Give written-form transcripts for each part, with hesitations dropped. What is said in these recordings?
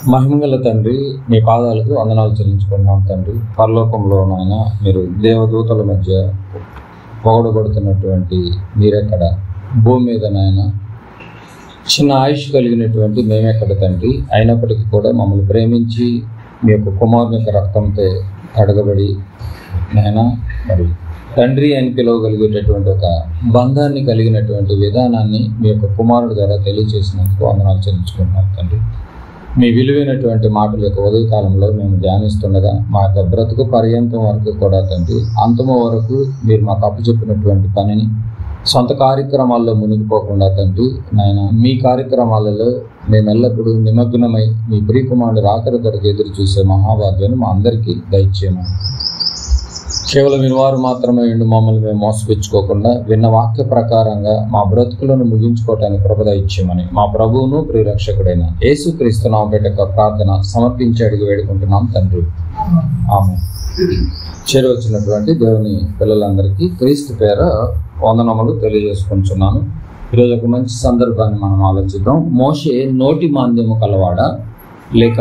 మహిమగల తండ్రి, మీ పాదాలకు వందనాలు చెల్లించుకున్నాం తండ్రి. పరలోకంలో నాయన మీరు దేవదూతల మధ్య పొగడబడుతున్నటువంటి మీరెక్కడ, భూమి మీద నాయన చిన్న ఆయుష్ కలిగినటువంటి మేమెక్కడ తండ్రి. అయినప్పటికీ కూడా మమ్మల్ని ప్రేమించి మీ యొక్క కుమారుని యొక్క రక్తంతో కడగబడి నాయన మరి తండ్రి అని పిలవగలిగేటటువంటి ఒక బంధాన్ని కలిగినటువంటి విధానాన్ని మీ యొక్క కుమారుడు ద్వారా తెలియజేసినందుకు వందనాలు చెల్లించుకుంటున్నాం తండ్రి. మీ విలువైనటువంటి మాటల యొక్క ఉదయకాలంలో మేము ధ్యానిస్తుండగా మా యొక్క బ్రతుకు పర్యంతం వరకు కూడా తండ్రి, అంతము వరకు మీరు మాకు అప్పచెప్పినటువంటి పనిని సొంత కార్యక్రమాల్లో మునిగిపోకుండా తండ్రి నాయన మీ కార్యక్రమాలలో మేము ఎల్లప్పుడూ నిమగ్నమై మీ ప్రియకుమారుడు రాకడ కొరకు ఎదురు చూసే మహాభాగ్యాన్ని మా అందరికీ దయచేయమని, కేవలం వినివారు మాత్రమే ఉండి మమ్మల్ని మేము మోసపుచ్చుకోకుండా విన్న వాక్య ప్రకారంగా మా బ్రతుకులను ముగించుకోవటానికి కృప దయచేయమని మా ప్రభువును ప్రియరక్షకుడైన యేసుక్రీస్తు నామముపేట ప్రార్థన సమర్పించి అడిగి వేడుకుంటున్నాం తండ్రి, ఆమేన్. చేరవచ్చినటువంటి దేవుని పిల్లలందరికీ క్రీస్తు పేర వందనములు తెలియజేసుకుంటున్నాను. ఈరోజు ఒక మంచి సందర్భాన్ని మనం ఆలోచిద్దాం. మోషే నోటి మాంద్యము కలవాడా లేక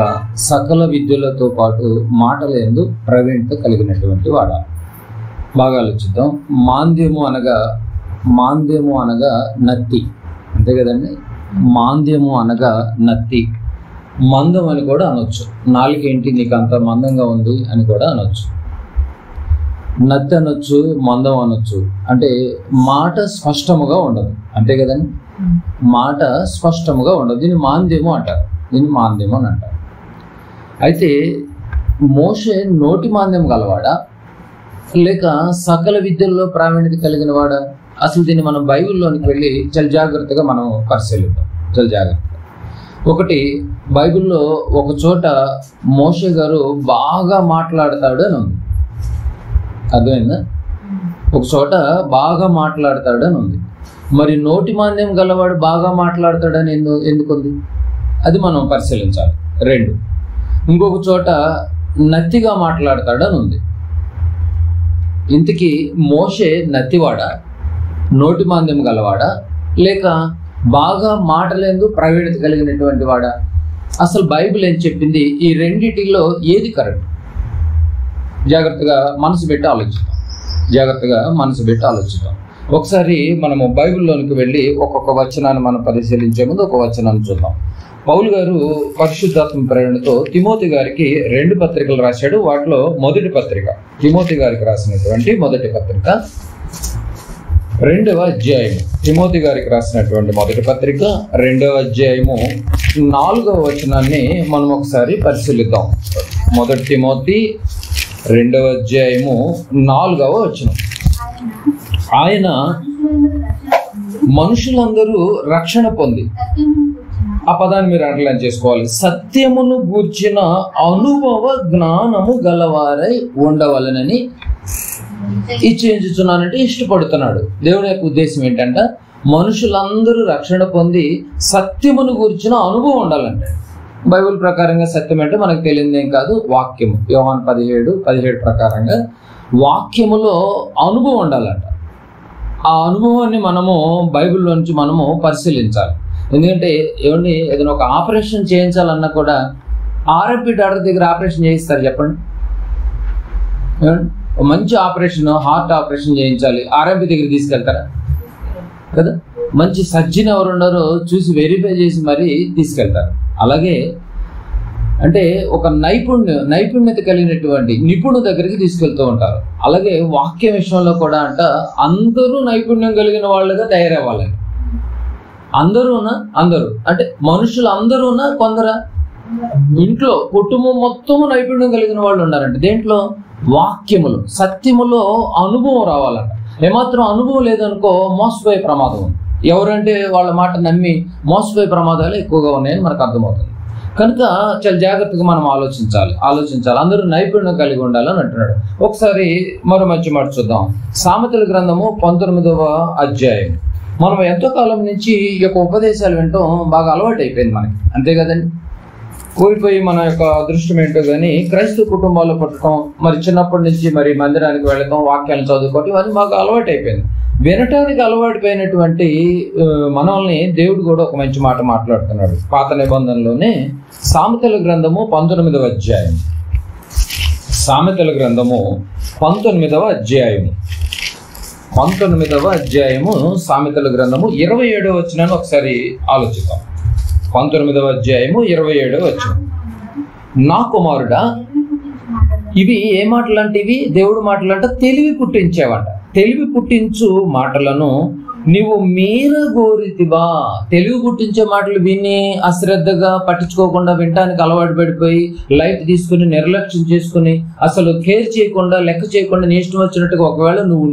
సకల విద్యలతో పాటు మాటలందు ప్రవీణత కలిగినటువంటి వాడా? బాగా ఆలోచిద్దాం. మాంద్యము అనగా నత్తి, అంతే కదండి. మాంద్యము అనగా నత్తి. మందం అని కూడా అనొచ్చు. నాలుగేంటి నీకు అంత మందంగా ఉంది అని కూడా అనొచ్చు. నత్తి అనొచ్చు, మందం అనొచ్చు. అంటే మాట స్పష్టముగా ఉండదు, అంతే కదండి. మాట స్పష్టముగా ఉండదు. దీన్ని మాంద్యము అంటారు, దీన్ని మాంద్యము అని అంటారు. అయితే మోషే నోటి మాంద్యం గలవాడా లేక సకల విద్యల్లో ప్రావీణ్యత కలిగిన వాడా? అసలు దీన్ని మనం బైబిల్లోనికి వెళ్ళి చాలా జాగ్రత్తగా మనం పరిశీలిద్దాం. చాలా జాగ్రత్తగా. ఒకటి, బైబిల్లో ఒక చోట మోషే గారు బాగా మాట్లాడతాడు అని ఉంది. అర్థమైందా? ఒక చోట బాగా మాట్లాడతాడు అని ఉంది. మరి నోటి మాంద్యం గలవాడు బాగా మాట్లాడతాడని ఎందుకుంది? అది మనం పరిశీలించాలి. 2, ఇంకొక చోట నత్తిగా మాట్లాడతాడని ఉంది. ఇంతకీ మోషే నత్తివాడా, నోటి మాంద్యం గలవాడా లేక బాగా మాటలందు ప్రవీణత కలిగినటువంటి వాడా? అసలు బైబిల్ ఏం చెప్పింది? ఈ రెండిటిలో ఏది కరెక్ట్? జాగ్రత్తగా మనసు పెట్టి ఆలోచిద్దాం. ఒకసారి మనము బైబిల్లోనికి వెళ్ళి ఒక్కొక్క వచనాన్ని మనం పరిశీలించే ముందు ఒక వచనాన్ని చూద్దాం. పౌలు గారు పరిశుద్ధాత్మ ప్రేరణతో తిమోతి గారికి 2 పత్రికలు రాశాడు. వాటిలో మొదటి పత్రిక, తిమోతి గారికి రాసినటువంటి మొదటి పత్రిక 2వ అధ్యాయము, తిమోతి గారికి రాసినటువంటి మొదటి పత్రిక 2వ అధ్యాయము 4వ వచనాన్ని మనం ఒకసారి పరిశీలిద్దాం. మొదటి తిమోతి 2వ అధ్యాయము 4వ వచనం. ఆయన మనుషులందరూ రక్షణ పొంది, ఆ పదాన్ని మీరు అండర్లైన్ చేసుకోవాలి, సత్యమును గూర్చిన అనుభవ జ్ఞానము గలవారై ఉండవలనని ఇచ్చేంచుచున్నానంటే ఇష్టపడుతున్నాడు. దేవుని యొక్క ఉద్దేశం ఏంటంటే మనుషులందరూ రక్షణ పొంది సత్యమును గూర్చిన అనుభవం ఉండాలంటే. బైబిల్ ప్రకారంగా సత్యం అంటే మనకు తెలియదేం కాదు, వాక్యము. యోహాను 17 ప్రకారంగా వాక్యములో అనుభవం ఉండాలంట. ఆ అనుభవాన్ని మనము బైబిల్లో నుంచి మనము పరిశీలించాలి. ఎందుకంటే ఏదైనా ఒక ఆపరేషన్ చేయించాలన్నా కూడా ఆర్ఎంపీ డాక్టర్ దగ్గర ఆపరేషన్ చేయిస్తారు, చెప్పండి. మంచి ఆపరేషన్, హార్ట్ ఆపరేషన్ చేయించాలి, ఆర్ఎంపీ దగ్గర తీసుకెళ్తారా? కదా. మంచి సర్జన్ ఎవరు ఉన్నారో చూసి వెరిఫై చేసి మరీ తీసుకెళ్తారు. అలాగే అంటే ఒక నైపుణ్యత కలిగినటువంటి నిపుణుల దగ్గరికి తీసుకెళ్తూ ఉంటారు. అలాగే వాక్య విషయంలో కూడా అందరూ నైపుణ్యం కలిగిన వాళ్ళుగా తయారవ్వాలండి. అందరూ అంటే మనుషులు అందరూనా కొందరా? ఇంట్లో కుటుంబం మొత్తము నైపుణ్యం కలిగిన వాళ్ళు ఉన్నారంటే దేంట్లో? వాక్యములు, సత్యములో అనుభవం రావాలంట. ఏమాత్రం అనుభవం లేదనుకో మోసపోయే ప్రమాదం ఉంది. ఎవరంటే వాళ్ళ మాట నమ్మి మోసపోయే ప్రమాదాలు ఎక్కువగా ఉన్నాయని మనకు అర్థమవుతుంది. కనుక చాలా జాగ్రత్తగా మనం ఆలోచించాలి. అందరూ నైపుణ్యం కలిగి ఉండాలని అంటున్నాడు. ఒకసారి మరో మంచి మాట చూద్దాం. సామెతల గ్రంథము 19వ అధ్యాయం. మనం ఎంతో కాలం నుంచి ఈ యొక్క ఉపదేశాలు వినటం బాగా అలవాటు అయిపోయింది మనకి, అంతే కదండి. కోల్పోయి మన యొక్క అదృష్టం ఏంటో కానీ క్రైస్తవ కుటుంబాల్లో పుట్టడం, మరి చిన్నప్పటి నుంచి మరి మందిరానికి వెళ్ళటం, వాక్యాలను చదువుకోవటం, ఇవన్నీ బాగా అలవాటు అయిపోయింది. వినటానికి అలవాటుపోయినటువంటి మనల్ని దేవుడు కూడా ఒక మంచి మాట మాట్లాడుతున్నాడు. పాత నిబంధనలోనే సామెతల గ్రంథము 19వ అధ్యాయం, సామెతల గ్రంథము 19వ అధ్యాయము, 19వ అధ్యాయము సామెతల గ్రంథము 27వ వచనాన్ని ఒకసారి ఆలోచిద్దాం. 19వ అధ్యాయము 27వ వచనం. నా కుమారుడా, ఇవి ఏ మాటలు అంటే ఇవి దేవుడు మాటలు అంట, తెలివి పుట్టించేవంట. తెలివి పుట్టించు మాటలను నీవు మీరగోరితివా. తెలివి పుట్టించే మాటలు విని అశ్రద్ధగా పట్టించుకోకుండా వినటానికి అలవాటు పడిపోయి లైట్ తీసుకుని నిర్లక్ష్యం చేసుకుని అసలు కేర్ చేయకుండా లెక్క చేయకుండా నీ ఇష్టం వచ్చినట్టుగా ఒకవేళ నువ్వు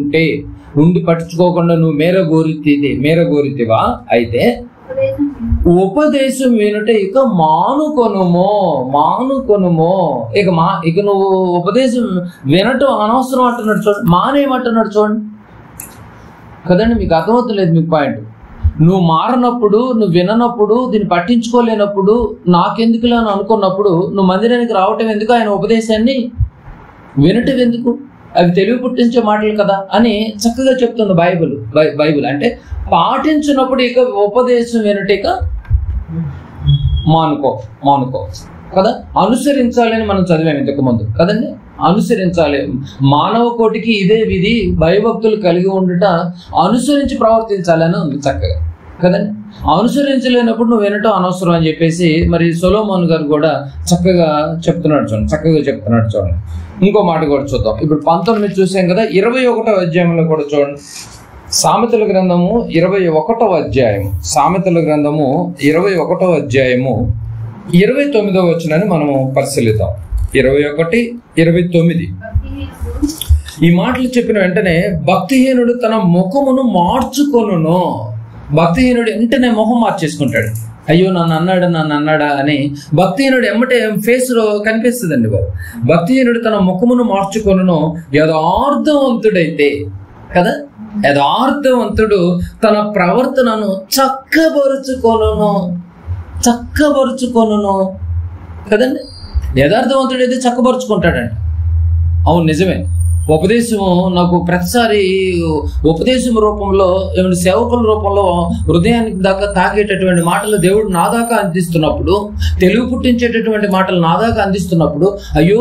ఉండి పట్టించుకోకుండా నువ్వు మేరగోరితివా అయితే ఉపదేశం వినుట ఇక మానుకొనుమో. ఇక నువ్వు ఉపదేశం వినటం అనవసరం అంటున్నాడు చూడండి, మానేయమంటున్నాడు చూడండి కదండి. మీకు అర్థమవుతలేదు మీకు పాయింట్. నువ్వు మారనప్పుడు, నువ్వు విననప్పుడు, దీన్ని పట్టించుకోలేనప్పుడు, నాకెందుకులే అని అనుకున్నప్పుడు నువ్వు మందిరానికి రావటం ఎందుకు, ఆయన ఉపదేశాన్ని వినటం ఎందుకు, అవి తెలివి పుట్టించే మాటలు కదా అని చక్కగా చెప్తుంది బైబిల్. అంటే పాటించినప్పుడు ఇక ఉపదేశం వినట ఇక మానుకో కదా. అనుసరించాలని మనం చదివాము ఇంతకు ముందు కదండి. అనుసరించాలి. మానవ కోటికి ఇదే విధి, భయభక్తులు కలిగి ఉండుట, అనుసరించి ప్రవర్తించాలని ఉంది చక్కగా కదండి. అనుసరించలేనప్పుడు నువ్వు వినటం అనవసరం అని చెప్పేసి మరి సొలొమోను గారు కూడా చక్కగా చెప్తున్నాడు చూడండి. ఇంకో మాట కూడా చూద్దాం. ఇప్పుడు 19 చూసాం కదా, 21వ అధ్యాయంలో కూడా చూడండి. సామెతల గ్రంథము 21వ అధ్యాయము, సామెతల గ్రంథము 21వ అధ్యాయము 29వ వచనాన్ని మనము పరిశీలిద్దాం. 21, 29 ఈ మాటలు చెప్పిన వెంటనే భక్తిహీనుడు తన ముఖమును మార్చుకొనును. భక్తిహీనుడు వెంటనే ముఖం మార్చేసుకుంటాడు. అయ్యో నన్ను అన్నాడా అని భక్తిహీనుడు ఎమ్మటే ఫేస్ లో కనిపిస్తుందండి బాబు. భక్తిహీనుడు తన ముఖమును మార్చుకొనును, యథార్థవంతుడైతే కదా, యథార్థవంతుడు తన ప్రవర్తనను చక్కబరుచుకొనును కదండి. యథార్థవంతుడైతే చక్కబరుచుకుంటాడండి. అవును నిజమే. ఉపదేశము నాకు ప్రతిసారి ఉపదేశం రూపంలో, ఏమైనా సేవకుల రూపంలో హృదయానికి దాకా తాకేటటువంటి మాటలు దేవుడు నా దాకా అందిస్తున్నప్పుడు, తెలివి పుట్టించేటటువంటి మాటలు నా దాకా అందిస్తున్నప్పుడు, అయ్యో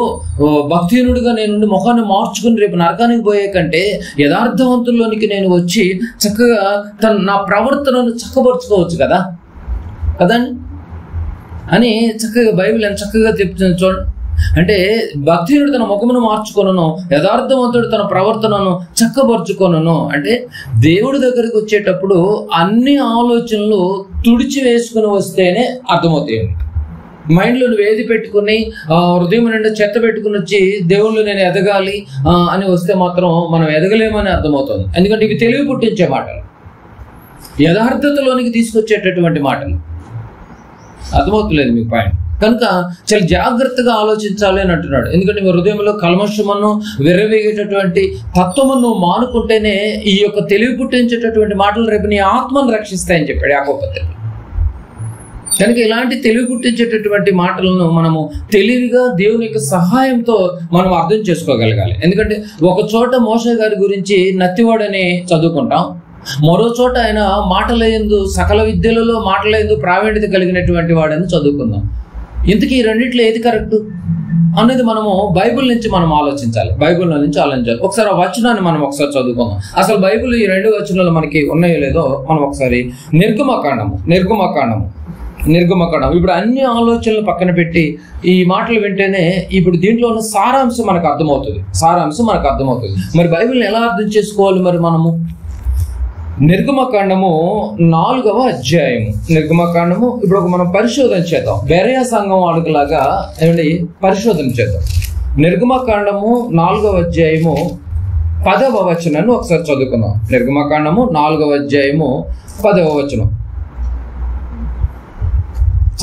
భక్తిహీనుడిగా నేను ముఖాన్ని మార్చుకుని రేపు నరకానికి పోయే కంటే యథార్థవంతుల్లోనికి నేను వచ్చి చక్కగా నా ప్రవర్తనను చక్కబరుచుకోవచ్చు కదండి అని చక్కగా బైబిల్ ఎంత చక్కగా చెప్తుంది చూడండి. అంటే భక్తిహీనుడు తన ముఖమును మార్చుకొనును, యథార్థవంతుడు తన ప్రవర్తనను చక్కబరుచుకొనును. అంటే దేవుడి దగ్గరికి వచ్చేటప్పుడు అన్ని ఆలోచనలు తుడిచి వేసుకుని వస్తేనే అర్థమవుతాయి. మైండ్లో నువ్వు ఏది పెట్టుకుని హృదయం నిండా చెత్త పెట్టుకుని వచ్చి దేవుళ్ళు నేను ఎదగాలి అని వస్తే మాత్రం మనం ఎదగలేమని అర్థమవుతుంది. ఎందుకంటే ఇవి తెలివి పుట్టించే మాటలు, యథార్థతలోనికి తీసుకొచ్చేటటువంటి మాటలు. అర్థమవుతలేదు మీకు పాయింట్. కనుక చాలా జాగ్రత్తగా ఆలోచించాలి అని అంటున్నాడు. ఎందుకంటే మీ హృదయంలో కల్మషమును విర్రవీగేటటువంటి తత్వమును మానుకుంటేనే ఈ యొక్క తెలివి పుట్టించేటటువంటి మాటలు రేపు నీ ఆత్మను రక్షిస్తాయని చెప్పాడు యాకోబు పత్రిక. కనుక ఇలాంటి తెలివి పుట్టించేటటువంటి మాటలను మనము తెలివిగా దేవుని యొక్క సహాయంతో మనం అర్థం చేసుకోగలగాలి. ఎందుకంటే ఒక చోట మోషే గారి గురించి నత్తివాడని చదువుకుంటాం, మరో చోట ఆయన మాటలయందు సకల విద్యలలో మాటలయందు ప్రావీణ్యత కలిగినటువంటి వాడని చదువుకుందాం. ఇంతకీ ఈ రెండిట్లో ఏది కరెక్ట్ అనేది మనము బైబిల్ నుంచి మనం ఆలోచించాలి. ఒకసారి ఆ వచనాన్ని మనం ఒకసారి చదువుకుందాం. అసలు బైబిల్ ఈ 2 వచనాలు మనకి ఉన్నాయో లేదో మనం ఒకసారి నిర్గమకాండము ఇప్పుడు అన్ని ఆలోచనలు పక్కన పెట్టి ఈ మాటలు వింటేనే ఇప్పుడు దీంట్లో ఉన్న సారాంశం మనకు అర్థమవుతుంది. మరి బైబిల్ని ఎలా అర్థం చేసుకోవాలి మరి మనము? నిర్గమకాండము 4వ అధ్యాయము. నిర్గమకాండము ఇప్పుడు మనం పరిశోధన చేద్దాం. బెరయా సంఘం వాళ్ళకులాగా ఏమండి పరిశోధన చేద్దాం. నిర్గమకాండము 4వ అధ్యాయము 10వ వచనాన్ని ఒకసారి చదువుకుందాం. నిర్గమకాండము 4వ అధ్యాయము 10వ వచనం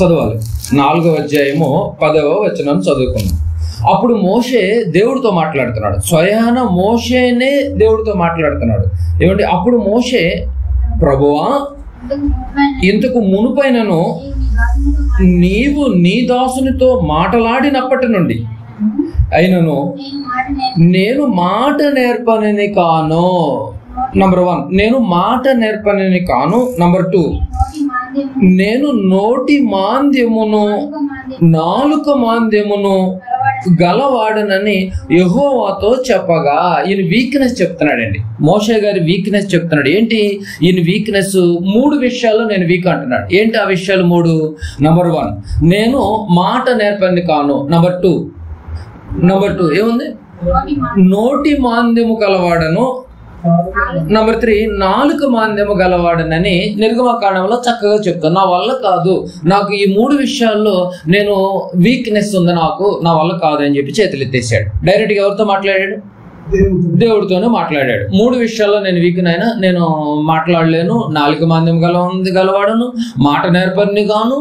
చదవాలి. 4వ అధ్యాయము 10వ వచనం చదువుకుందాం. అప్పుడు మోషే దేవుడితో మాట్లాడుతున్నాడు. స్వయాన మోషేనే దేవుడితో మాట్లాడుతున్నాడు. ఏమంటే అప్పుడు మోషే, ప్రభువా, ఇంతకు మునుపైనను నీవు నీ దాసునితో మాటలాడినప్పటి నుండి అయినను నేను మాట నేర్పనని కాను. నంబర్ 1, నేను మాట నేర్పనిని కాను. నంబర్ 2, నేను నోటి మాంద్యమును నాలుక మాంద్యమును గలవాడనని యెహోవాతో చెప్పగా. ఈయన వీక్నెస్ చెప్తున్నాడండి. మోషే గారి వీక్నెస్ చెప్తున్నాడు. ఏంటి ఈయన వీక్నెస్? 3 విషయాల్లో నేను వీక్ అంటున్నాడు. ఏంటి ఆ విషయాలు 3? నంబర్ 1, నేను మాట నేర్పని కాను. నంబర్ 2 ఏముంది? నోటి మాంద్యము గలవాడను. నంబర్ 3, నాలుక మాంద్యము గలవాడనని నిర్గమకాండంలో చక్కగా చెప్తాను. నా వల్ల కాదు, నాకు ఈ 3 విషయాల్లో నేను వీక్నెస్ ఉంది, నాకు నా వల్ల కాదు అని చెప్పి చేతులు ఎత్తేసాడు. డైరెక్ట్గా ఎవరితో మాట్లాడాడు? దేవుడితోనే మాట్లాడాడు. 3 విషయాల్లో నేను వీక్ అయినా, నేను మాట్లాడలేను, నాలుక మాంద్యం గలవాడను, మాట నేర్పని గాను,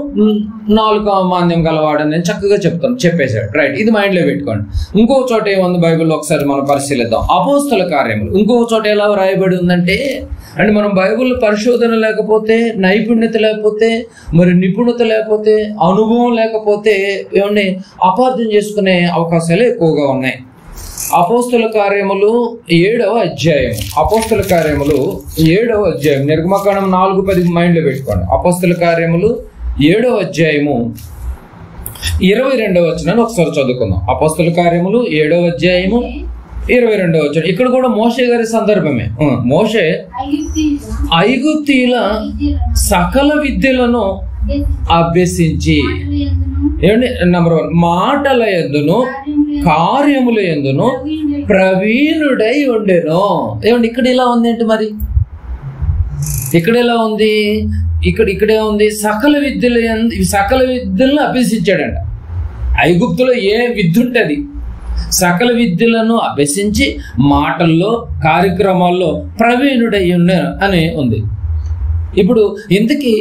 నాలుక మాంద్యం గలవాడని నేను చక్కగా చెప్పేశాడు. రైట్, ఇది మైండ్ లో పెట్టుకోండి. ఇంకో చోట ఏముంది బైబిల్లో ఒకసారి మనం పరిశీలిద్దాం. అపోస్తల కార్యములు ఇంకొక చోట ఎలా రాయబడి ఉందంటే, అంటే మనం బైబిల్ పరిశోధన లేకపోతే, నైపుణ్యత లేకపోతే, మరి నిపుణత లేకపోతే, అనుభవం లేకపోతే ఏమండి అపార్థం చేసుకునే అవకాశాలు ఎక్కువగా ఉన్నాయి. అపోస్తల కార్యములు 7వ అధ్యాయం. అపోస్తల కార్యములు 7వ అధ్యాయం, నిర్గమకాండం 4:10 మైండ్ లో పెట్టుకోండి. అపోస్తల కార్యములు 7వ అధ్యాయము 22వ వచనాన్ని ఒకసారి చదువుకుందాం. అపోస్తల కార్యములు 7వ అధ్యాయము 22వ వచనం. ఇక్కడ కూడా మోషే గారి సందర్భమే. మోషే ఐగుప్తీయుల సకల విద్యలను అభ్యసించి, ఏమండి, నంబర్ 1, మాటల యందును కార్యముల యందును ప్రవీణుడై ఉండెను. ఏమండి ఇక్కడ ఇలా ఉంది ఏంటి మరి? ఇక్కడ ఎలా ఉంది? ఇక్కడే ఉంది సకల విద్యలను అభ్యసించాడంట. ఐగుప్తులో ఏ విద్య ఉంటుంది? సకల విద్యలను అభ్యసించి మాటల్లో కార్యక్రమాల్లో ప్రవీణుడై ఉండెను అని ఉంది. ఇప్పుడు ఇంతకీ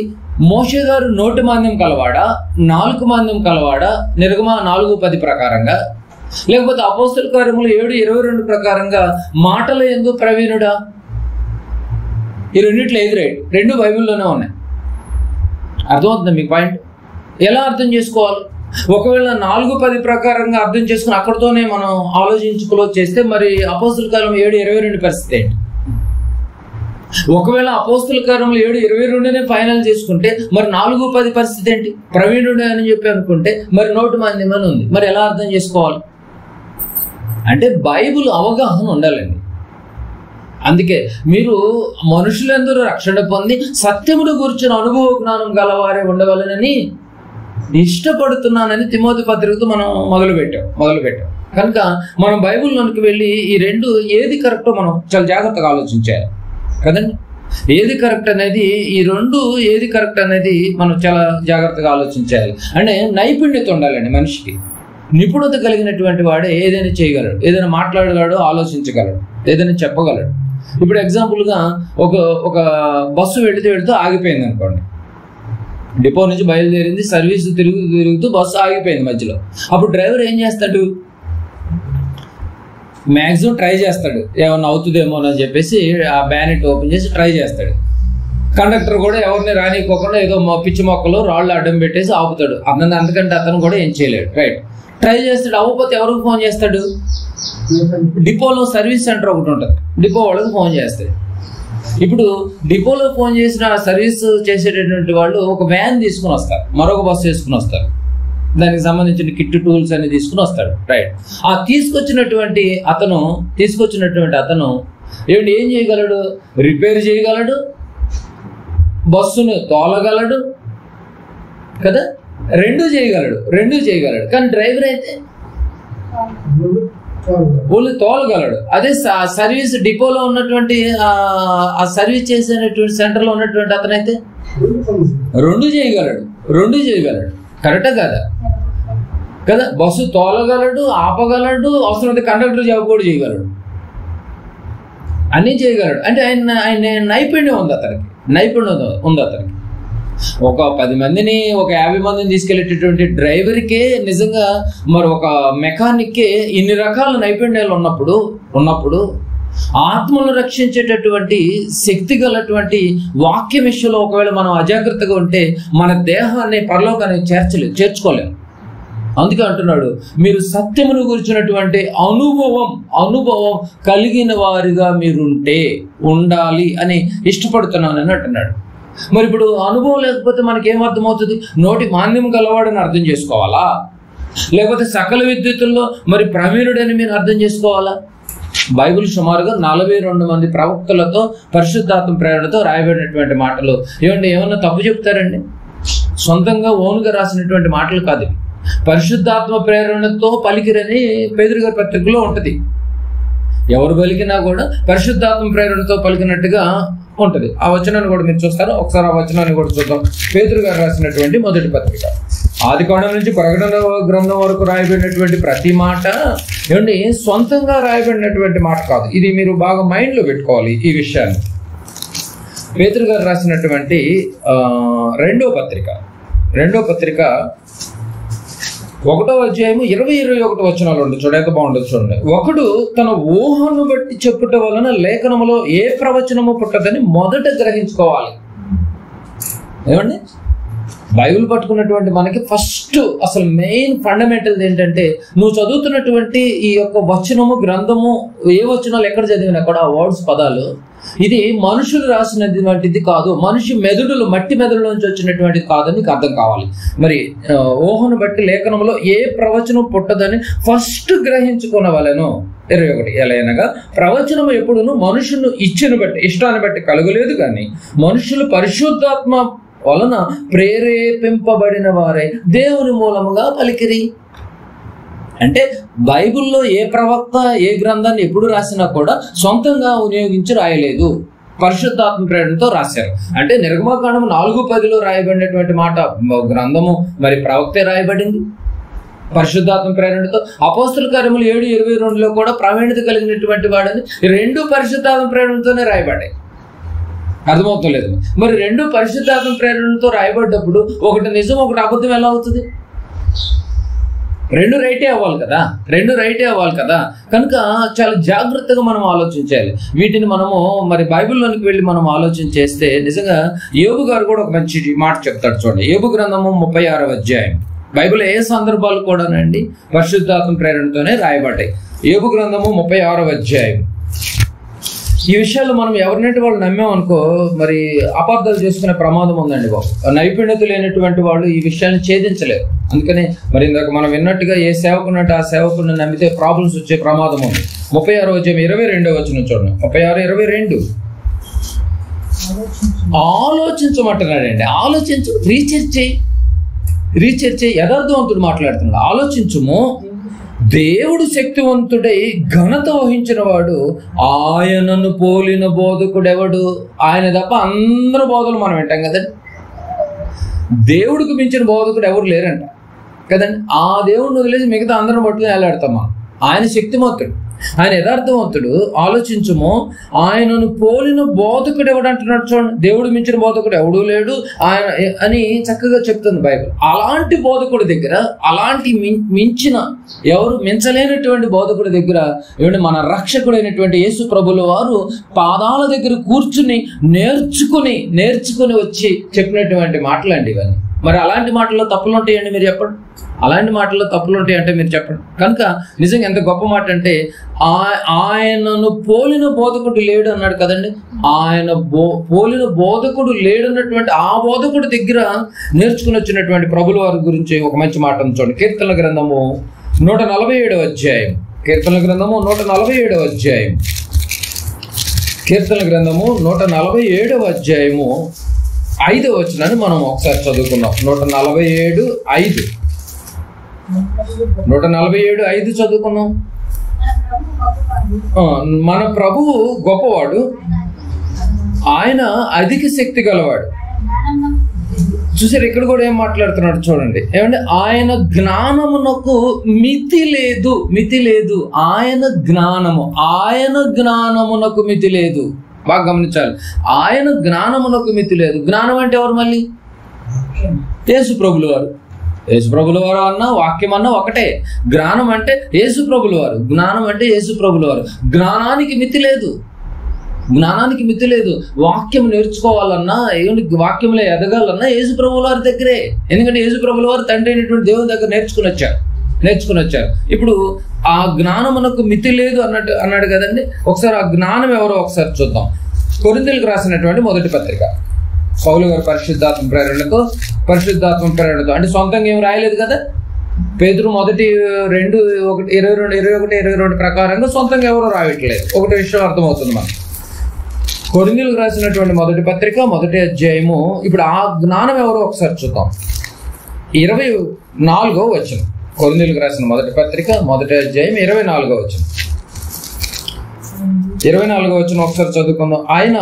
మోషే గారు నోటి మాంద్యం కలవాడా, నాలుక మాంద్యం కలవాడా? నిర్గమ 4:10 ప్రకారంగా, లేకపోతే అపోస్తల కార్యములు 7:22 ప్రకారంగా మాటల యందు ప్రవీణుడా? ఈ రెండిట్లో ఏది రైట్? 2 బైబిల్లోనే ఉన్నాయి. అర్థమవుతుంది మీకు పాయింట్? ఎలా అర్థం చేసుకోవాలి? ఒకవేళ 4:10 ప్రకారంగా అర్థం చేసుకుని అక్కడితోనే మనం ఆలోచించుకోవచ్చు చేస్తే, మరి అపోస్తల కార్యం 7:22 పరిస్థితి ఏంటి? ఒకవేళ అపోస్తల కార్యములు 7:22 ఫైనల్ చేసుకుంటే, మరి 4:10 పరిస్థితి ఏంటి? ప్రవీణుడు అని చెప్పి అనుకుంటే మరి నోటి మాంద్యం అని ఉంది. మరి ఎలా అర్థం చేసుకోవాలి? అంటే బైబిల్ అవగాహన ఉండాలండి. అందుకే మీరు మనుషులందరూ రక్షణ పొంది సత్యమును గురించిన అనుభవ జ్ఞానం గలవారే ఉండవాలని ఇష్టపడుతున్నానని తిమోతి పత్రికతో మనం మొదలుపెట్టాం. కనుక మనం బైబిల్లోనికి వెళ్ళి ఈ 2 ఏది కరెక్టో మనం చాలా జాగ్రత్తగా ఆలోచించాలి కదండి. ఏది కరెక్ట్ అనేది, ఈ 2 ఏది కరెక్ట్ అనేది మనం చాలా జాగ్రత్తగా ఆలోచించాలి. అంటే నైపుణ్యత ఉండాలండి మనిషికి. నిపుణత కలిగినటువంటి వాడే ఏదైనా చేయగలడు, ఏదైనా మాట్లాడగలడు, ఆలోచించగలడు, ఏదైనా చెప్పగలడు. ఇప్పుడు ఎగ్జాంపుల్గా ఒక బస్సు వెళుతూ ఆగిపోయింది అనుకోండి. డిపో నుంచి బయలుదేరింది, సర్వీస్ తిరుగుతూ బస్సు ఆగిపోయింది మధ్యలో. అప్పుడు డ్రైవర్ ఏం చేస్తాడు? మ్యాక్సిమం ట్రై చేస్తాడు, ఏమన్నా అవుతుందేమో అని చెప్పేసి ఆ బ్యానెట్ ఓపెన్ చేసి ట్రై చేస్తాడు. కండక్టర్ కూడా ఎవరిని రానికోకుండా ఏదో పిచ్చి మొక్కలు రాళ్ళు అడ్డం పెట్టేసి ఆపుతాడు. అంతకంటే అతను కూడా ఏం చేయలేడు. రైట్, ట్రై చేస్తాడు. అవ్వకపోతే ఎవరికి ఫోన్ చేస్తాడు? డిపోలో సర్వీస్ సెంటర్ ఒకటి ఉంటుంది, డిపో వాళ్ళకి ఫోన్ చేస్తాడు. ఇప్పుడు డిపోలో ఫోన్ చేసిన సర్వీస్ చేసేటటువంటి వాళ్ళు ఒక వ్యాన్ తీసుకుని వస్తారు, మరొక బస్సు వేసుకుని వస్తారు, దానికి సంబంధించిన కిట్ టూల్స్ అన్ని తీసుకుని వస్తాడు. రైట్, ఆ తీసుకొచ్చినటువంటి అతను ఏం చేయగలడు? రిపేర్ చేయగలడు, బస్సును తోలగలడు కదా, రెండు చేయగలడు. కానీ డ్రైవర్ అయితే ఓన్లీ తోలగలడు. అదే సర్వీస్ డిపోలో ఉన్నటువంటి ఆ సర్వీస్ చేసేటువంటి సెంటర్లో ఉన్నటువంటి అతనైతే రెండు చేయగలడు. కరెక్టా కదా? బస్సు తోలగలడు, ఆపగలడు, అవసరమైతే కండక్టర్ జాబ్ కూడా చేయగలడు, అన్నీ చేయగలడు. అంటే ఆయన నైపుణ్యం ఉంది అతనికి. ఒక 10 మందిని, ఒక 50 మందిని తీసుకెళ్లేటటువంటి డ్రైవర్కే నిజంగా మరి ఒక మెకానిక్కే ఇన్ని రకాల నైపుణ్యాలు ఉన్నప్పుడు ఆత్మను రక్షించేటటువంటి శక్తి గలటువంటి వాక్య విషయంలో ఒకవేళ మనం అజాగ్రత్తగా ఉంటే మన దేహాన్ని పరలోకానికి చేర్చుకోలేము. అందుకే అంటున్నాడు, మీరు సత్యమును గురించినటువంటి అనుభవం కలిగిన వారిగా మీరుంటే ఉండాలి అని ఇష్టపడుతున్నానని అంటున్నాడు. మరి ఇప్పుడు అనుభవం లేకపోతే మనకి ఏమర్థమవుతుంది? నోటి మాన్యం గలవాడని అర్థం చేసుకోవాలా, లేకపోతే సకల విద్యుత్తుల్లో మరి ప్రవీణుడని మీరు అర్థం చేసుకోవాలా? బైబిల్ సుమారుగా 42 మంది ప్రవక్తలతో పరిశుద్ధాత్మ ప్రేరణతో రాయబడినటువంటి మాటలు. ఏమన్నా తప్పు చెప్తారండి? సొంతంగా ఓన్గా రాసినటువంటి మాటలు కాదు, పరిశుద్ధాత్మ ప్రేరణతో పలికిరని పేతురు గారి పత్రికలో ఉంటుంది. ఎవరు పలికినా కూడా పరిశుద్ధాత్మ ప్రేరణతో పలికినట్టుగా ఉంటుంది. ఆ వచనాన్ని కూడా మీరు చూస్తారు. ఒకసారి ఆ వచనాన్ని కూడా చూద్దాం. పేతురు గారు రాసినటువంటి మొదటి పత్రిక, ఆదికాండం నుంచి ప్రకటన గ్రంథం వరకు రాయబడినటువంటి ప్రతి మాట ఏమండి సొంతంగా రాయబడినటువంటి మాట కాదు. ఇది మీరు బాగా మైండ్లో పెట్టుకోవాలి ఈ విషయాన్ని. పేతురు గారు రాసినటువంటి రెండో పత్రిక 1వ అధ్యాయము 20-21 వచనాలు ఉండి చూడక బాగుండదు. చూడండి, ఒకడు తన ఊహను బట్టి చెప్పుట వలన లేఖనములో ఏ ప్రవచనము పుట్టదని మొదట గ్రహించుకోవాలి. ఏమండి, బైబిల్ పట్టుకున్నటువంటి మనకి ఫస్ట్ అసలు మెయిన్ ఫండమెంటల్ ఏంటంటే, నువ్వు చదువుతున్నటువంటి ఈ యొక్క వచనము గ్రంథము ఏ వచనాలు ఎక్కడ చదివినా కూడా ఆ వర్డ్స్ పదాలు ఇది మనుషులు రాసినటువంటిది కాదు, మనిషి మట్టి మెదడులోంచి వచ్చినటువంటిది కాదని నీకు అర్థం కావాలి. మరి ఊహను బట్టి లేఖనంలో ఏ ప్రవచనం పుట్టదని ఫస్ట్ గ్రహించుకునవలెను. 21 ఎలాగనగా ప్రవచనం ఎప్పుడును మనుషులను ఇష్టాన్ని బట్టి కలగలేదు, కానీ మనుషులు పరిశుద్ధాత్మ వలన ప్రేరేపింపబడిన వారే దేవుని మూలముగా పలికిరి. అంటే బైబిల్లో ఏ ప్రవక్త ఏ గ్రంథాన్ని ఎప్పుడు రాసినా కూడా సొంతంగా వినియోగించి రాయలేదు, పరిశుద్ధాత్మ ప్రేరణతో రాశారు. అంటే నిర్గమకాండం 4:10 రాయబడినటువంటి మాట గ్రంథము మరి ప్రవక్తే రాయబడింది పరిశుద్ధాత్మ ప్రేరణతో. అపోస్తుల కార్యములు 7:22 కూడా ప్రవీణత కలిగినటువంటి వాడని 2 పరిశుద్ధాత్మ ప్రేరణతోనే రాయబడ్డాయి. అర్థమవుతలేదు. మరి 2 పరిశుద్ధాత్మ ప్రేరణతో రాయబడ్డప్పుడు ఒకటి నిజం ఒకటి అబద్ధం ఎలా అవుతుంది? 2 రైటే అవ్వాలి కదా. కనుక చాలా జాగ్రత్తగా మనం ఆలోచించాలి. వీటిని మనము మరి బైబిల్లోనికి వెళ్ళి మనం ఆలోచన చేస్తే నిజంగా యోబు గారు కూడా ఒక మంచి మాట చెప్తాడు. చూడండి, యోబు గ్రంథము 36వ అధ్యాయం. బైబిల్ ఏ సందర్భాలు కూడానండి పరిశుద్ధాత్మ ప్రేరణతోనే రాయబడ్డాయి. యోబు గ్రంథము 36వ అధ్యాయం. ఈ విషయాలు మనం ఎవరినంటే వాళ్ళు నమ్మామనుకో మరి అపార్థాలు చేసుకునే ప్రమాదం ఉందండి బాబు. నైపుణ్యత లేనటువంటి వాళ్ళు ఈ విషయాన్ని ఛేదించలేరు. అందుకని మరి ఇందాక మనం విన్నట్టుగా ఏ సేవకున్నట్టు ఆ సేవకుని నమ్మితే ప్రాబ్లమ్స్ వచ్చే ప్రమాదం ఉంది. 36వ అధ్యాయం 22వ వచనం చూడండి. 36:22 ఆలోచించమంటున్నాడండి. ఆలోచించు, రీసెర్చ్ చేయి. యథార్థవంతుడు మాట్లాడుతున్నాడు. ఆలోచించుము, దేవుడు శక్తివంతుడై ఘనత వహించిన వాడు, ఆయనను పోలిన బోధకుడెవడు? ఆయన తప్ప అందరూ బోధలు మనం వింటాం కదండి. దేవుడికి మించిన బోధకుడు ఎవరు లేరంట కదండి. ఆ దేవుడిని వదిలేసి మిగతా అందరం పట్టుకుని వెళ్ళాడతాం మనం. ఆయన శక్తివంతుడు, ఆయన యథార్థవంతుడు. ఆలోచించుము, ఆయనను పోలిన బోధకుడు ఎవడు అంటున్నాడు. చూడండి, దేవుడు మించిన బోధకుడు ఎవడూ లేడు ఆయన అని చక్కగా చెప్తుంది బైబిల్. అలాంటి బోధకుడి దగ్గర, అలాంటి మించిన ఎవరు మించలేనటువంటి బోధకుడి దగ్గర ఏమంటే మన రక్షకుడైనటువంటి యేసు ప్రభుల వారు పాదాల దగ్గర కూర్చుని నేర్చుకుని వచ్చి చెప్పినటువంటి మాటలండి ఇవన్నీ. మరి అలాంటి మాటల్లో తప్పులు ఉంటాయండి మీరు చెప్పండి. అలాంటి మాటల్లో తప్పులు ఉంటాయంటే మీరు చెప్పండి. కనుక నిజంగా ఎంత గొప్ప మాట అంటే, ఆయనను పోలిన బోధకుడు లేడు అన్నాడు కదండి. ఆయన పోలిన బోధకుడు లేడన్నటువంటి ఆ బోధకుడి దగ్గర నేర్చుకుని వచ్చినటువంటి ప్రభుల వారి గురించి ఒక మంచి మాట చూడండి. కీర్తనల గ్రంథము 147వ అధ్యాయం. కీర్తనల గ్రంథము 147వ అధ్యాయం. కీర్తనల గ్రంథము 147వ అధ్యాయము 5వ వచనాన్ని మనం ఒకసారి చదువుకున్నాం. 147:5 చదువుకున్నాం. మన ప్రభువు గొప్పవాడు, ఆయన అధిక శక్తి గలవాడు. చూసారు, ఇక్కడ కూడా ఏం మాట్లాడుతున్నాడు చూడండి. ఏమంటే ఆయన జ్ఞానమునకు మితి లేదు. ఆయన జ్ఞానమునకు మితి లేదు. బాగా గమనించాలి, ఆయన జ్ఞానమునకు మితి లేదు. జ్ఞానం అంటే ఎవరు? మళ్ళీ యేసు ప్రభుల వారు. యేసు ప్రభుల వారు అన్నా వాక్యం అన్నా ఒకటే. జ్ఞానం అంటే యేసు ప్రభుల వారు, జ్ఞానం అంటే యేసు ప్రభుల వారు. జ్ఞానానికి మితి లేదు. జ్ఞానానికి మితి లేదు. వాక్యం నేర్చుకోవాలన్నా, వాక్యంలో ఎదగాలన్నా యేసు ప్రభువుల వారి దగ్గరే. ఎందుకంటే యేసు ప్రభువుల వారు తండ్రి అయినటువంటి దేవుని దగ్గర నేర్చుకుని వచ్చారు. ఇప్పుడు ఆ జ్ఞానమునకు మితి లేదు అన్నాడు కదండి. ఒకసారి ఆ జ్ఞానం ఎవరో ఒకసారి చూద్దాం. కొరింథీయులకు రాసినటువంటి మొదటి పత్రిక. పౌలు గారు పరిశుద్ధాత్మ ప్రేరణతో అంటే సొంతంగా ఏం రాయలేదు కదా. పేతురు మొదటి 2:21 ప్రకారంగా సొంతంగా ఎవరో రాయట్లేదు. ఒకటి విషయం అర్థమవుతుంది మనకు. కొరింథీయులకు రాసినటువంటి మొదటి పత్రిక 1వ అధ్యాయము. ఇప్పుడు ఆ జ్ఞానం ఎవరో ఒకసారి చూద్దాం. 24వ వచనం. కొరింథీయులకు రాసిన మొదటి పత్రిక 1వ అధ్యాయం 24వ వచనం. 24వ వచనం ఒకసారి చదువుకుందాం. ఆయన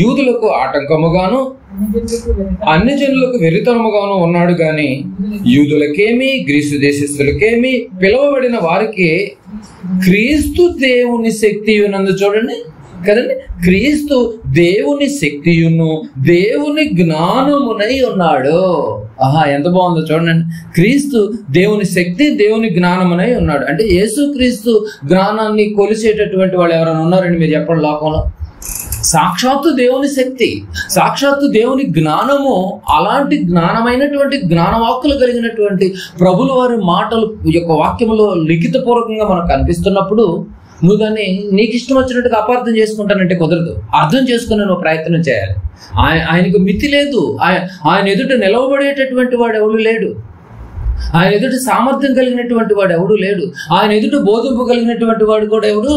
యూదులకు ఆటంకముగాను అన్ని జనులకు వెరితనముగాను ఉన్నాడు గాని యూదులకేమి గ్రీసు దేశస్థులకేమి పిలువబడిన వారికి క్రీస్తు దేవుని శక్తియునందు, చూడండి కదండి, క్రీస్తు దేవుని శక్తియును దేవుని జ్ఞానమునై ఉన్నాడు. ఎంత బాగుందో చూడండి. క్రీస్తు దేవుని శక్తి దేవుని జ్ఞానమునై ఉన్నాడు అంటే యేసు క్రీస్తు జ్ఞానాన్ని కొలిసేటటువంటి వాళ్ళు ఎవరైనా ఉన్నారండి మీరు చెప్పండి లోకంలో? సాక్షాత్తు దేవుని శక్తి, సాక్షాత్తు దేవుని జ్ఞానము, అలాంటి జ్ఞానమైనటువంటి జ్ఞానవాక్కులు కలిగినటువంటి ప్రభుల వారి మాటలు యొక్క వాక్యములో లిఖితపూర్వకంగా మనకు కనిపిస్తున్నప్పుడు నువ్వు దాన్ని నీకు ఇష్టం వచ్చినట్టుగా అపార్థం చేసుకుంటానంటే కుదరదు. అర్థం చేసుకుని నువ్వు ప్రయత్నం చేయాలి. ఆయనకు మితి లేదు. ఆయన ఎదుట నిలవబడేటటువంటి వాడు ఎవడు లేడు. ఆయన ఎదుట సామర్థ్యం కలిగినటువంటి వాడు ఎవడు లేడు. ఆయన ఎదుట బోధింపగలిగినటువంటి వాడు కూడా ఎవడు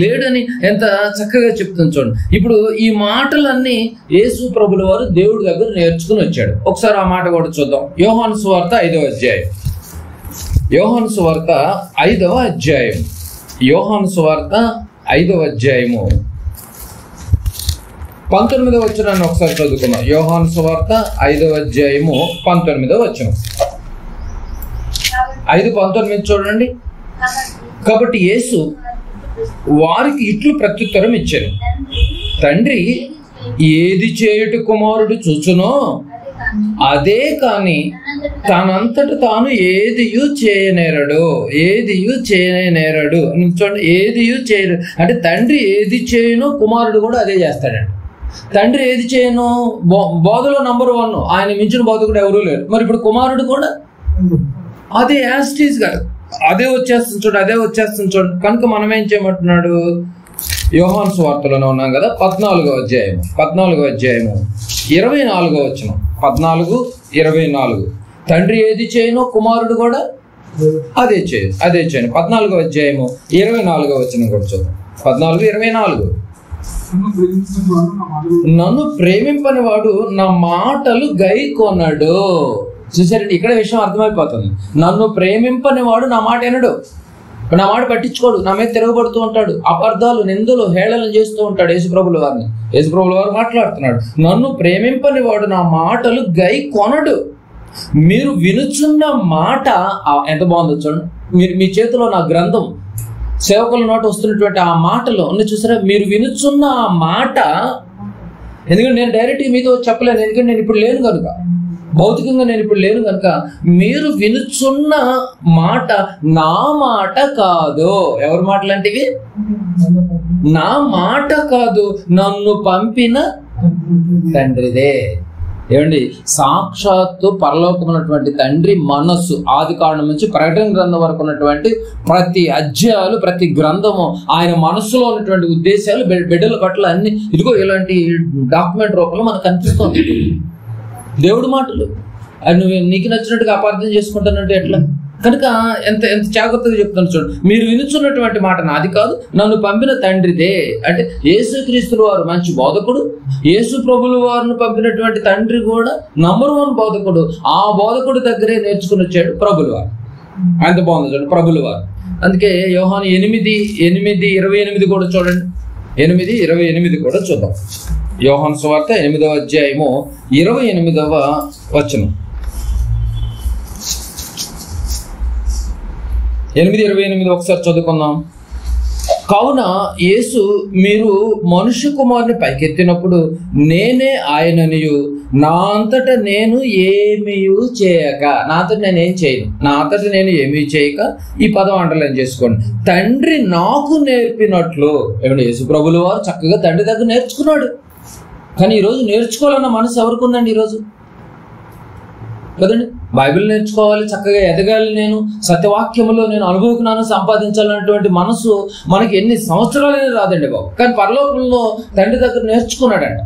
లేడని ఎంత చక్కగా చెప్తుంది చూడండి. ఇప్పుడు ఈ మాటలన్నీ యేసు ప్రభుల వారు దేవుడి దగ్గర నేర్చుకుని వచ్చాడు. ఒకసారి ఆ మాట కూడా చూద్దాం. యోహాను సువార్త 5వ అధ్యాయం. యోహాను సువార్త 5వ అధ్యాయం. యోహాను సువార్త 5వ అధ్యాయము 19వ వచనాన్ని ఒకసారి చదువుకుందాం. యోహాను సువార్త 5వ అధ్యాయము 19వ వచనం. 5:19 చూడండి. కాబట్టి యేసు వారికి ఇట్లు ప్రత్యుత్తరం ఇచ్చారు, తండ్రి ఏది చేయుట కుమారుడు చూచునో అదే కాని తనంతట తాను ఏదియు చేయనేరడు. చూడండి, ఏదియు చేయరు అంటే తండ్రి ఏది చేయను కుమారుడు కూడా అదే చేస్తాడండి. తండ్రి ఏది చేయను బోధలో నంబర్ 1, ఆయన మించిన బోధకుడు ఎవరూ లేరు. మరి ఇప్పుడు కుమారుడు కూడా అదే యాస్టీస్ గా అదే వచ్చేస్తుంది చూడండి. కనుక మనం ఏం చేయమంటున్నాడు? యోహాను సువార్తలోనే ఉన్నాం కదా, 14వ అధ్యాయము 24వ వచనం. 14:24 తండ్రి ఏది చేయను కుమారుడు కూడా అదే చేయను. 14వ అధ్యాయము 24వ వచనం కూడా చూద్దాం. 14:24 నన్ను ప్రేమింపని వాడు నా మాటలు గైకొనడు. చూసారండి, ఇక్కడ విషయం అర్థమైపోతుంది. నన్ను ప్రేమింపని వాడు నా మాట వినడు, నా మాట పట్టించుకోడు, నా మీద తిరగబడుతూ ఉంటాడు, అపార్థాలు నిందలు హేళన చేస్తూ ఉంటాడు. యేసుప్రభుల వారు మాట్లాడుతున్నాడు. నన్ను ప్రేమింపని వాడు నా మాటలు గైకొనడు. మీరు వినుచున్న మాట ఎంత బాగుందో చూడండి. మీ చేతిలో నా గ్రంథం, సేవకుల నోట వస్తున్నటువంటి ఆ మాటలు ఉన్నాయి చూసారా. మీరు వినుచున్న ఆ మాట, ఎందుకంటే నేను డైరెక్ట్గా మీతో చెప్పలేను, ఎందుకంటే నేను ఇప్పుడు లేను కనుక, భౌతికంగా నేను ఇప్పుడు లేను కనుక. మీరు వినుచున్న మాట నా మాట కాదు. ఎవరి మాటలంటివి? నా మాట కాదు, నన్ను పంపిన తండ్రిదే. ఏమండి, సాక్షాత్తు పరలోకమైనటువంటి తండ్రి మనస్సు, ఆది కాండం నుంచి ప్రకటన గ్రంథం వరకు ఉన్నటువంటి ప్రతి అధ్యాయాలు, ప్రతి గ్రంథము, ఆయన మనస్సులో ఉన్నటువంటి ఉద్దేశాలు, బిడ్డల పట్ల అన్ని ఇదిగో ఇలాంటి డాక్యుమెంట్ రూపంలో మనకు కనిపిస్తుంది. దేవుడి మాటలు అది నువ్వు నీకు నచ్చినట్టుగా అపార్థం చేసుకుంటానంటే ఎట్లా? కనుక ఎంత జాగ్రత్తగా చెప్తాను చూడండి. మీరు వినుచున్నటువంటి మాట నాది కాదు, నన్ను పంపిన తండ్రిదే. అంటే యేసుక్రీస్తుల వారు మంచి బోధకుడు, యేసు ప్రభుల వారిని పంపినటువంటి తండ్రి కూడా నంబర్ 1 బోధకుడు. ఆ బోధకుడు దగ్గరే నేర్చుకుని వచ్చాడు ప్రభుల వారు. అంత బాగుంది చూడండి, ప్రభుల వారు. అందుకే యోహాను 8:28 కూడా చూడండి. 8:28 కూడా చూద్దాం. యోహాను సువార్త 8వ అధ్యాయము 28వ వచనం. 8:28 ఒకసారి చదువుకుందాం. కావున యేసు మీరు మనుష్య కుమారుని పైకెత్తినప్పుడు నేనే ఆయననియు నా అంతట నేను ఏమీ చేయక, నా అంతట నేను ఏం చేయను, నా అంతట నేను ఏమీ చేయక, ఈ పదం అండర్లైన్ చేసుకోండి. తండ్రి నాకు నేర్పినట్లు. ఏమంటే యేసుప్రభుల వారు చక్కగా తండ్రి దగ్గర నేర్చుకున్నాడు. కానీ ఈరోజు నేర్చుకోవాలన్న మనసు ఎవరికి ఉందండి ఈరోజు? కదండి, బైబిల్ నేర్చుకోవాలి, చక్కగా ఎదగాలి, నేను సత్యవాక్యములో నేను అనుభవజ్ఞానం సంపాదించాలన్నటువంటి మనసు మనకి ఎన్ని సంవత్సరాలైనా రాదండి బాబు. కానీ పరలోకంలో తండ్రి దగ్గర నేర్చుకున్నాడంట.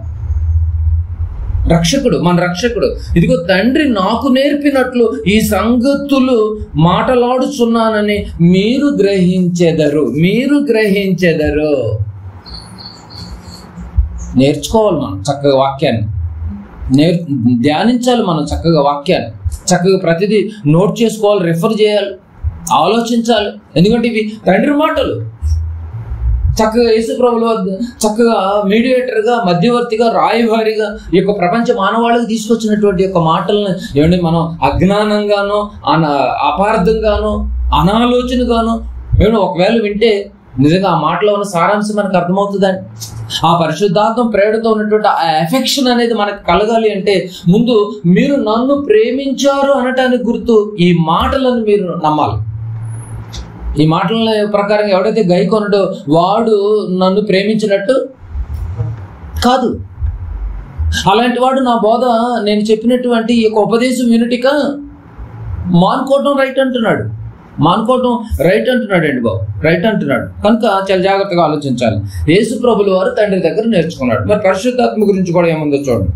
రక్షకుడు, మన రక్షకుడు. ఇదిగో తండ్రి నాకు నేర్పినట్లు ఈ సంగతులు మాటలాడుచున్నానని మీరు గ్రహించెదరు. నేర్చుకోవాలి మనం చక్కగా వాక్యాన్ని, ధ్యానించాలి మనం చక్కగా వాక్యాన్ని, చక్కగా ప్రతిదీ నోట్ చేసుకోవాలి, రిఫర్ చేయాలి, ఆలోచించాలి. ఎందుకంటే ఇవి తండ్రి మాటలు. చక్కగా యేసుప్రభుల వద్ద చక్కగా మీడియేటర్గా, మధ్యవర్తిగా, రాయబారిగా ఈ యొక్క ప్రపంచ మానవాళికి తీసుకొచ్చినటువంటి యొక్క మాటలను ఏమంటే మనం అజ్ఞానంగానో, అపార్థంగానో, అనాలోచనగానో ఏమన్నా ఒకవేళ వింటే నిజంగా ఆ మాటలో ఉన్న సారాంశం మనకు అర్థమవుతుందండి. ఆ పరిశుద్ధాత్మ ప్రేరణతో ఉన్నటువంటి ఆ ఎఫెక్షన్ అనేది మనకు కలగాలి అంటే ముందు మీరు నన్ను ప్రేమించారు అనటానికి గుర్తు ఈ మాటలను మీరు నమ్మాలి. ఈ మాటల ప్రకారం ఎవడైతే గైకొనడో వాడు నన్ను ప్రేమించినట్టు కాదు. అలాంటి వాడు నా బోధ, నేను చెప్పినటువంటి ఈ యొక్క ఉపదేశం యూనిటీక మానుకోవడం రైట్ అంటున్నాడు. అండి బాబు, రైట్ అంటున్నాడు. కనుక చాలా జాగ్రత్తగా ఆలోచించాలి. యేసుప్రభుల వారు తండ్రి దగ్గర నేర్చుకున్నాడు. మరి పరిశుద్ధాత్మ గురించి కూడా ఏముందో చూడండి.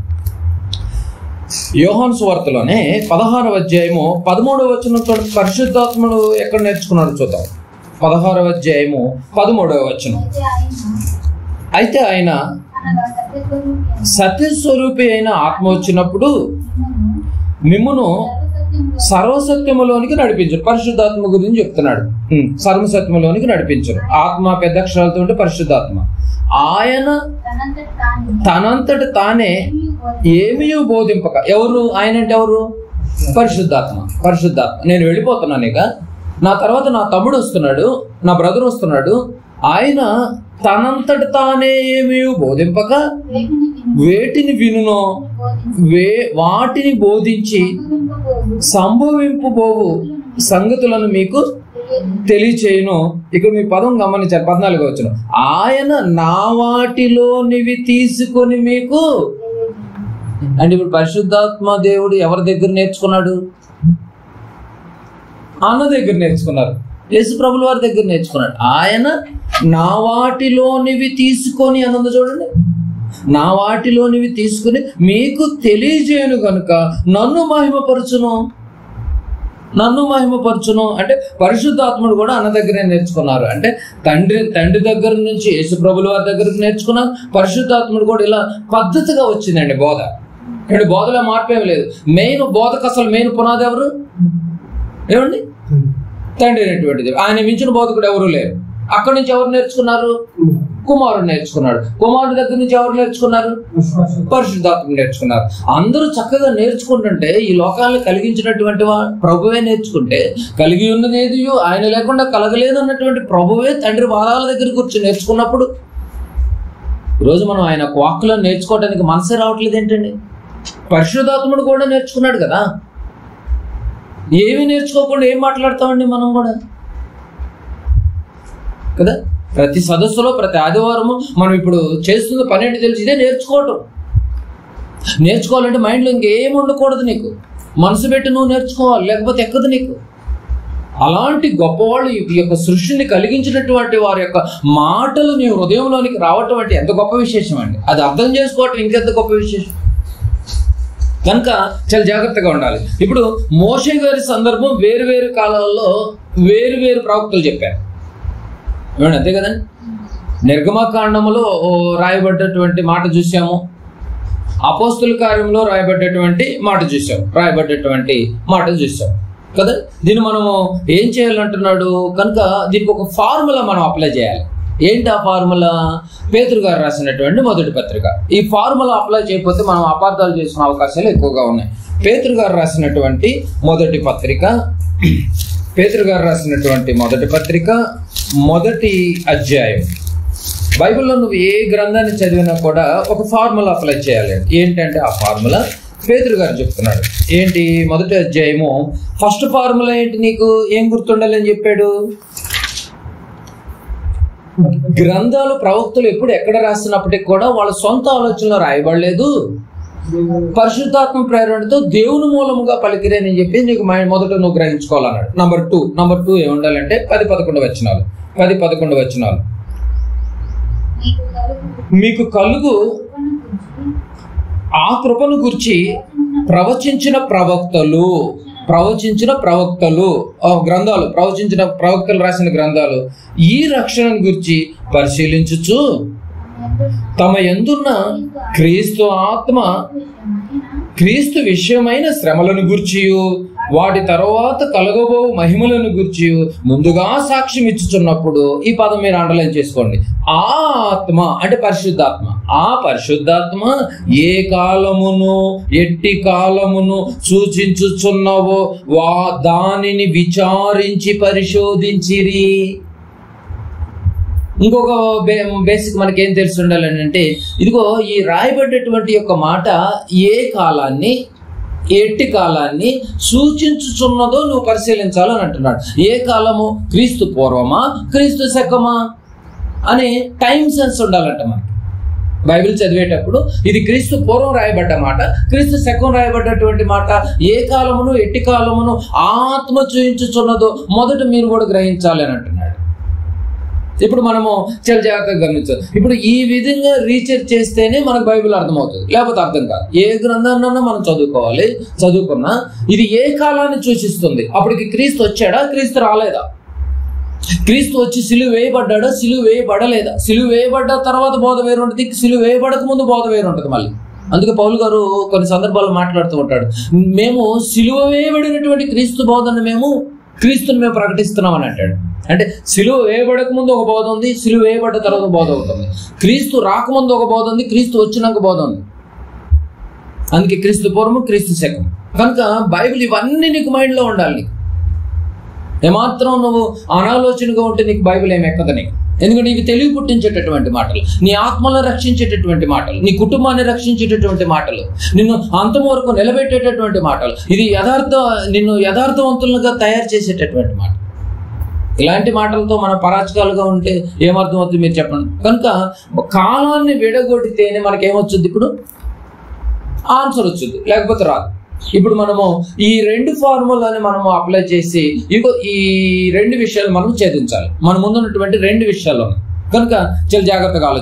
యోహాను సువార్తలోనే 16వ అధ్యాయము 13వ వచనం చూడండి. పరిశుద్ధాత్మను ఎక్కడ నేర్చుకున్నాడు చూద్దాం. 16వ అధ్యాయము 13వ వచనం. అయితే ఆయన సత్యస్వరూపి అయిన ఆత్మ వచ్చినప్పుడు మిమ్మును సర్వసత్యములోనికి నడిపించరు. పరిశుద్ధాత్మ గురించి చెప్తున్నాడు. సర్వసత్యములోనికి నడిపించరు. ఆత్మ పెద్ద అక్షరాలతో ఉంటే పరిశుద్ధాత్మ. ఆయన తనంతట తానే ఏమీ బోధింపక. ఎవరు ఆయన అంటే? ఎవరు? పరిశుద్ధాత్మ. నేను వెళ్ళిపోతున్నాను, ఇక నా తర్వాత నా తమ్ముడు వస్తున్నాడు, నా బ్రదర్ వస్తున్నాడు. ఆయన తనంతట తానే ఏమీ బోధింపక వేటిని వినునో వాటిని బోధించి సంభవింపబోవు సంగతులను మీకు తెలియచేయును. ఇక్కడ మీ పదం గమనించారు. 14వ వచనం. ఆయన నా వాటిలోనివి తీసుకొని మీకు. అంటే ఇప్పుడు పరిశుద్ధాత్మ దేవుడు ఎవరి దగ్గర నేర్చుకున్నాడు? అన్న దగ్గర నేర్చుకున్నారు. యేసుప్రభుల వారి దగ్గర నేర్చుకున్నాడు. ఆయన నా వాటిలోనివి తీసుకొని అన్నది చూడండి. నా వాటిలోనివి తీసుకుని మీకు తెలియజేయను కనుక నన్ను మహిమపరచును అంటే పరిశుద్ధాత్ముడు కూడా అన్న దగ్గరే నేర్చుకున్నారు. అంటే తండ్రి దగ్గర నుంచి యేసుప్రభుల వారి దగ్గరకు నేర్చుకున్నారు. పరిశుద్ధాత్ముడు కూడా ఇలా పద్ధతిగా వచ్చిందండి బోధ. అంటే బోధలో మార్పేం లేదు. బోధకు అసలు మెయిన్ పునాది ఎవరు? ఏమండి? తండ్రి అనేటువంటిది. ఆయన మించిన బోధకుడు ఎవరు లేరు. అక్కడి నుంచి ఎవరు నేర్చుకున్నారు? కుమారుడు నేర్చుకున్నాడు. కుమారుడి దగ్గర నుంచి ఎవరు నేర్చుకున్నారు? పరిశుద్ధాత్మ నేర్చుకున్నారు. అందరూ చక్కగా నేర్చుకుంటుంటే ఈ లోకాలను కలిగించినటువంటి ప్రభువే నేర్చుకుంటే, కలిగి ఉన్నది ఏది ఆయన లేకుండా కలగలేదు అన్నటువంటి ప్రభువే తండ్రి పాదాల దగ్గర కూర్చొని నేర్చుకున్నప్పుడు ఈరోజు మనం ఆయన వాక్కులను నేర్చుకోవడానికి మనసే రావట్లేదు ఏంటండి? పరిశుద్ధాత్ముడు కూడా నేర్చుకున్నాడు కదా. ఏమి నేర్చుకోకుండా ఏం మాట్లాడతామండి మనం కూడా కదా. ప్రతి సదస్సులో ప్రతి ఆదివారము మనం ఇప్పుడు చేస్తున్న పని ఏంటి తెలిసి ఇదే నేర్చుకోవాలంటే మైండ్లో ఇంకేం ఉండకూడదు. నీకు మనసు పెట్టి నువ్వు నేర్చుకోవాలి, లేకపోతే ఎక్కదు నీకు. అలాంటి గొప్పవాళ్ళు ఈ యొక్క సృష్టిని కలిగించినటువంటి వారి యొక్క మాటలు నీ హృదయంలోనికి రావటం అంటే ఎంత గొప్ప విశేషం అండి. అది అర్థం చేసుకోవటం ఇంకెంత గొప్ప విశేషం. కనుక చాలా జాగ్రత్తగా ఉండాలి. ఇప్పుడు మోషే గారి సందర్భం వేరు కాలాల్లో వేరు ప్రవక్తలు చెప్పారు. ఏమండి? అంతే కదండి. నిర్గమకాండములో రాయబడ్డటువంటి మాట చూసాము, అపోస్తుల కార్యంలో రాయబడ్డటువంటి మాట చూసాం కదా. దీన్ని మనము ఏం చేయాలంటున్నాడు కనుక దీనికి ఒక ఫార్ములా మనం అప్లై చేయాలి. ఏంటి ఆ ఫార్ములా? పేతురు గారు రాసినటువంటి మొదటి పత్రిక. ఈ ఫార్ములా అప్లై చేయకపోతే మనం అపార్థాలు చేసుకునే అవకాశాలు ఎక్కువగా ఉన్నాయి. పేతురు గారు రాసినటువంటి మొదటి పత్రిక మొదటి అధ్యాయం. బైబిల్లో నువ్వు ఏ గ్రంథాన్ని చదివినా కూడా ఒక ఫార్ములా అప్లై చేయాలి. ఏంటంటే ఆ ఫార్ములా పేతురు గారు చెప్తున్నాడు. ఏంటి? మొదటి అధ్యాయము ఫస్ట్ ఫార్ములా ఏంటి? నీకు ఏం గుర్తుండాలని చెప్పాడు? గ్రంథాలు ప్రవక్తలు ఎప్పుడు ఎక్కడ రాస్తున్నప్పటికీ కూడా వాళ్ళ సొంత ఆలోచనలో రాయబడలేదు, పరిశుద్ధాత్మ ప్రేరణతో దేవుని మూలముగా పలికిరేనని చెప్పి నీకు మొదట నువ్వు గ్రహించుకోవాలన్నాడు. నంబర్ టూ ఏముండాలంటే 10-11 వచనాలు. 10-11 వచనాలు. మీకు కలుగు ఆ కృపను గురించి ప్రవచించిన ప్రవక్తలు గ్రంథాలు, ప్రవచించిన ప్రవక్తలు రాసిన గ్రంథాలు ఈ రక్షణను గురించి పరిశీలించుచు తమ యందున్న క్రీస్తు విషయమైన శ్రమలను గూర్చియు వాటి తర్వాత కలగబో మహిమలను గూర్చి ముందుగా సాక్ష్యం ఇచ్చుచున్నప్పుడు, ఈ పదం మీరు అండర్లైన్ చేసుకోండి, ఆ ఆత్మ అంటే పరిశుద్ధాత్మ, ఆ పరిశుద్ధాత్మ ఏ కాలమును ఎట్టి కాలమును సూచించుచున్నవో దానిని విచారించి పరిశోధించిరి. ఇంకొక బేసిక్ మనకేం తెలిసి ఉండాలని అంటే, ఇదిగో ఈ రాయబడ్డటువంటి యొక్క మాట ఏ కాలాన్ని ఎట్టి కాలాన్ని సూచించుచున్నదో నువ్వు పరిశీలించాలని అంటున్నాడు. ఏ కాలము? క్రీస్తు పూర్వమా క్రీస్తు శకమా అనే టైం సెన్స్ ఉండాలంట మనకి. బైబిల్ చదివేటప్పుడు ఇది క్రీస్తు పూర్వం రాయబడ్డ మాట, క్రీస్తు శకం రాయబడ్డటువంటి మాట, ఏ కాలమును ఎట్టి కాలమును ఆత్మ చూయించుచున్నదో మొదట మీరు కూడా గ్రహించాలి అని అంటున్నాడు. ఇప్పుడు మనము చాలా జాగ్రత్తగా గమనించాలి. ఇప్పుడు ఈ విధంగా రీసెర్చ్ చేస్తేనే మనకు బైబిల్ అర్థమవుతుంది, లేకపోతే అర్థం కాదు. ఏ గ్రంథాన్నన్నా మనం చదువుకున్నా ఇది ఏ కాలాన్ని సూచిస్తుంది? అప్పటికి క్రీస్తు వచ్చాడా, క్రీస్తు రాలేదా? క్రీస్తు వచ్చి సిలువ వేయబడ్డాడా, సిలువ వేయబడలేదా? సిలువ వేయబడ్డ తర్వాత బోధ వేరు ఉంటుంది, సిలువ వేయబడక ముందు బోధ వేరు ఉంటుంది మళ్ళీ. అందుకే పౌలు గారు కొన్ని సందర్భాల్లో మాట్లాడుతూ ఉంటాడు, మేము సిలువ వేయబడినటువంటి క్రీస్తు బోధను క్రీస్తుని మేము ప్రకటిస్తున్నాం అని అంటాడు. అంటే సిలువ వేయబడక ముందు ఒక బోధ ఉంది, సిలువ వేయబడ్డ తర్వాత బోధ అవుతుంది. క్రీస్తు రాకముందు ఒక బోధ ఉంది, క్రీస్తు వచ్చినాక బోధ ఉంది. అందుకే క్రీస్తు పూర్వము క్రీస్తు శకం. కనుక బైబిల్ ఇవన్నీ నీకు మైండ్లో ఉండాలి. నీకు ఏమాత్రం నువ్వు అనాలోచనగా ఉంటే నీకు బైబిల్ ఏమి ఎక్కదు నీకు. ఎందుకంటే ఇవి తెలివి పుట్టించేటటువంటి మాటలు, నీ ఆత్మలను రక్షించేటటువంటి మాటలు, నీ కుటుంబాన్ని రక్షించేటటువంటి మాటలు, నిన్ను అంతం వరకు నిలబెట్టేటటువంటి మాటలు, ఇది నిన్ను యథార్థవంతులుగా తయారు చేసేటటువంటి మాట. ఇలాంటి మాటలతో మనం పరాచకాలుగా ఉంటే ఏమర్థం అవుతుంది మీరు చెప్పండి. కనుక కాలాన్ని విడగొడితేనే మనకేమొచ్చుద్ది? ఇప్పుడు ఆన్సర్ వచ్చింది, లేకపోతే రాదు. ఇప్పుడు మనము ఈ 2 ఫార్ములాని మనము అప్లై చేసి ఈ 2 విషయాలు మనం ఛేదించాలి. మన ముందున్నటువంటి 2 విషయాలు కనుక చాలా జాగ్రత్తగా ఆలోచించాలి.